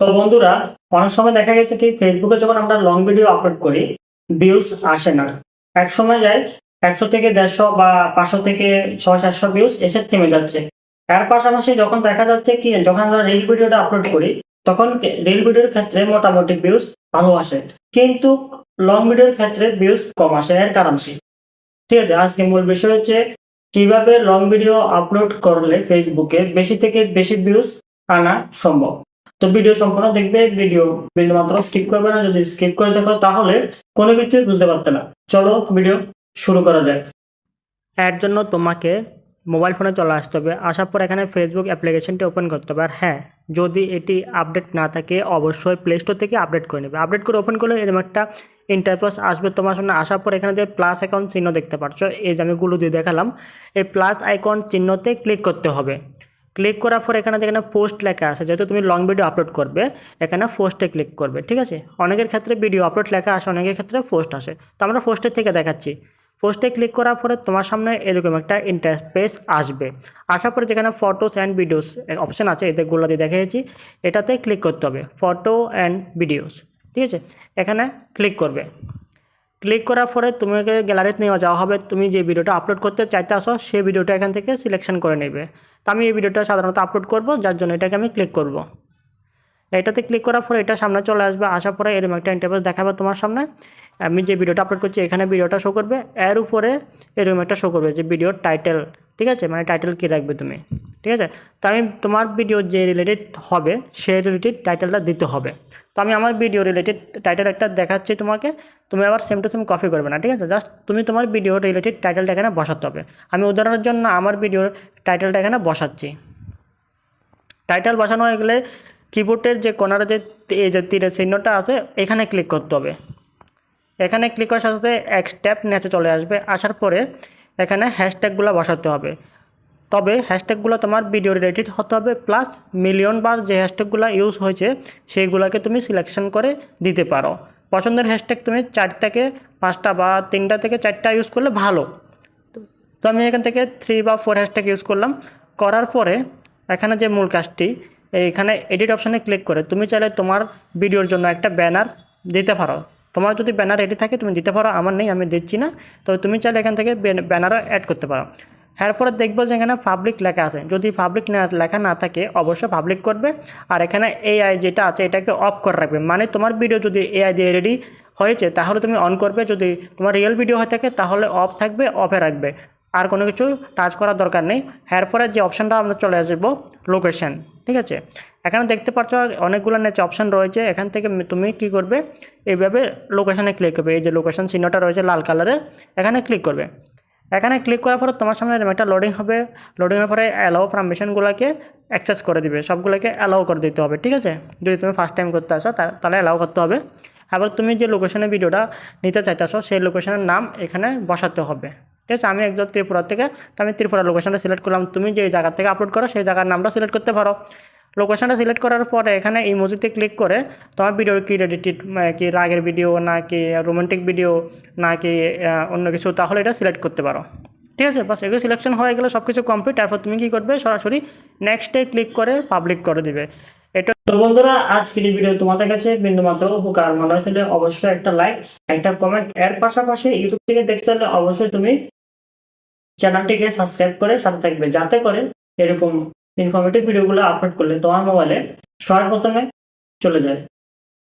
তো বন্ধুরা, অনেক সময় দেখা গেছে কি ফেসবুকে যখন আমরা লং ভিডিও আপলোড করি ভিউজ আসে না। এক সময় যায় 100 থেকে 150 বা 500 থেকে 600-700 ভিউজ এসে থেমে যাচ্ছে। এর পাশাপাশি যখন দেখা যাচ্ছে কি যখন আমরা রিল ভিডিওটা আপলোড করি তখন রিল ভিডিওর ক্ষেত্রে মোটামুটি ভিউজ ভালো আসে, কিন্তু লং ভিডিওর ক্ষেত্রে ভিউজ কম আসে। এর কারণ কি? ঠিক আছে, আজকে মূল বিষয় হচ্ছে কিভাবে লং ভিডিও আপলোড করলে ফেসবুকে বেশি থেকে বেশি ভিউজ আনা সম্ভব। তো ভিডিও সম্পূর্ণ দেখবে, ভিডিও ভিডিও মাত্র স্কিপ করবে না। যদি স্কিপ করে দেখো তাহলে কোনো কিছুই বুঝতে পারতে না। চলো ভিডিও শুরু করা যাক। এর জন্য তোমাকে মোবাইল ফোনে চলে আসতে হবে। আসার পর এখানে ফেসবুক অ্যাপ্লিকেশনটি ওপেন করতে হবে। আর হ্যাঁ, যদি এটি আপডেট না থাকে অবশ্যই প্লে স্টোর থেকে আপডেট করে নেবে। আপডেট করে ওপেন করলে এরকম একটা ইন্টারফেস আসবে তোমার সামনে। আসার পর এখানে যে প্লাস আইকন চিহ্ন দেখতে পাচ্ছ, এই যে আমি গুলো দিয়ে দেখালাম, এই প্লাস আইকন চিহ্নতে ক্লিক করতে হবে। ক্লিক করার পর এখানে যেখানে পোস্ট লেখা আছে, যেহেতু তুমি লং ভিডিও আপলোড করবে এখানে পোস্টে ক্লিক করবে। ঠিক আছে, অনেকের ক্ষেত্রে ভিডিও আপলোড লেখা আসে, অনেকের ক্ষেত্রে পোস্ট আসে। তো আমরা পোস্টের থেকে দেখাচ্ছি। পোস্টে ক্লিক করার পরে তোমার সামনে এরকম একটা ইন্টারফেস আসবে। আসার পরে যেখানে ফটোস অ্যান্ড ভিডিওস অপশান আছে, এতে গুলো দিয়ে দেখিয়েছি, এটাতে ক্লিক করতে হবে, ফটো অ্যান্ড ভিডিওস। ঠিক আছে, এখানে ক্লিক করবে। ক্লিক করার পরে তোমাকে গ্যালারিতে নেওয়া যাওয়া হবে। তুমি যে ভিডিওটা আপলোড করতে চাইতে আসো সেই ভিডিওটা এখান থেকে সিলেকশন করে নেবে। তো আমি এই ভিডিওটা সাধারণত আপলোড করব, যার জন্য এটাকে আমি ক্লিক করব। এটাতে ক্লিক করার পরে এটা সামনে চলে আসবে। আসার পরে এরকম একটা ইন্টারফেস দেখাবে তোমার সামনে। আমি যে ভিডিওটা আপলোড করছি এখানে ভিডিওটা শো করবে, এর উপরে এরকম একটা শো করবে যে ভিডিওর টাইটেল। ঠিক আছে, মানে টাইটেল কী রাখবে তুমি। ঠিক আছে, তো আমি তোমার ভিডিও যে রিলেটেড হবে সেই রিলেটেড টাইটেলটা দিতে হবে। তো আমি আমার ভিডিও রিলেটেড টাইটেল একটা দেখাচ্ছি তোমাকে, তুমি আবার সেম টু সেম কপি করবে না। ঠিক আছে, জাস্ট তুমি তোমার ভিডিও রিলেটেড টাইটেলটা এখানে বসাতে হবে। আমি উদাহরণের জন্য আমার ভিডিওর টাইটেলটা এখানে বসাচ্ছি। টাইটেল বসানো হয়ে গেলে কিবোর্ডের যে কোনারে যে এই যে তীরের চিহ্নটা আছে এখানে ক্লিক করতে হবে। এখানে ক্লিক করার সাথে সাথে এক স্টেপ নিচে চলে আসবে। আসার পরে এখানে হ্যাশট্যাগুলো বসাতে হবে। তবে হ্যাশট্যাগুলো তোমার ভিডিও রিলেটেড হতে হবে, প্লাস মিলিয়ন বার যে হ্যাশট্যাগুলো ইউজ হয়েছে সেইগুলোকে তুমি সিলেকশন করে দিতে পারো। পছন্দের হ্যাশট্যাগ তুমি 4 থেকে 5টা বা 3টা থেকে 4টা ইউজ করলে ভালো। তো আমি এখান থেকে 3 বা 4 হ্যাশট্যাগ ইউজ করলাম। করার পরে এখানে যে মূল কাজটি, এইখানে এডিট অপশানে ক্লিক করে তুমি চাইলে তোমার ভিডিওর জন্য একটা ব্যানার দিতে পারো। তোমার যদি ব্যানার রেডি থাকে তুমি দিতে পারো, আমার নেই, আমি দিচ্ছি না। তো তুমি চাইলে এখান থেকে ব্যানারও অ্যাড করতে পারো। এরপরে দেখবো যে এখানে পাবলিক লেখা আছে। যদি পাবলিক লেখা না থাকে অবশ্যই পাবলিক করবে। আর এখানে এআই যেটা আছে এটাকে অফ করে রাখবে। মানে তোমার ভিডিও যদি এআই দিয়ে রেডি হয়েছে তাহলে তুমি অন করবে, যদি তোমার রিয়েল ভিডিও হয়ে থাকে তাহলে অফ থাকবে, অফে রাখবে। আর কোনো কিছু টাচ করার দরকার নেই। এরপরে যে অপশানটা আমরা চলে আসবো লোকেশন। ঠিক আছে, এখানে দেখতে পাচ্ছ অনেকগুলো নিচে অপশান রয়েছে। এখান থেকে তুমি কি করবে, এইভাবে লোকেশানে ক্লিক করবে। এই যে লোকেশন চিহ্নটা রয়েছে লাল কালারের, এখানে ক্লিক করবে। এখানে ক্লিক করার পরে তোমার সামনে একটা লোডিং হবে। লোডিংয়ের পরে অ্যালাউ পারমিশনগুলোকে অ্যাক্সেস করে দিবে, সবগুলোকে অ্যালাউ করে দিতে হবে। ঠিক আছে, যদি তুমি ফার্স্ট টাইম করতে আসো তাহলে অ্যালাউ করতে হবে। আবার তুমি যে লোকেশনে ভিডিওটা নিতে চাইতেছো সেই লোকেশনের নাম এখানে বসাতে হবে। ঠিক আছে, আমি একজন ত্রিপুরা থেকে, তো আমি ত্রিপুরা লোকেশনটা সিলেক্ট করলাম। তুমি যে জায়গা থেকে আপলোড করো সেই জায়গার নামটা সিলেক্ট করতে পারো। লোকেশনটা সিলেক্ট করার পরে এখানে ইমোজিতে ক্লিক করে তোমার ভিডিও কি রেডিটেড, কি রাগের ভিডিও নাকি রোমান্টিক ভিডিও নাকি অন্য কিছু, তাহলে এটা সিলেক্ট করতে পারো। ঠিক আছে, বাস এগুলো সিলেকশন হয়ে গেলে সব কিছু কমপ্লিট। তারপর তুমি কী করবে, সরাসরি নেক্সটে ক্লিক করে পাবলিক করে দিবে। এটা তো বন্ধুরা, আজকের এই ভিডিও তোমাদের কাছে বিন্দুমাত্র উপকার মনে হয়েছে অবশ্যই একটা লাইক, একটা কমেন্ট। এর পাশাপাশি ইউটিউব থেকে দেখতে হলে অবশ্যই তুমি চ্যানেলটিকে সাবস্ক্রাইব করে সাথে থাকবে, যাতে করে এরকম ইনফরমেটিভ ভিডিওগুলো আপলোড করলে তোমার মোবাইলে সবার প্রথমে চলে যায়।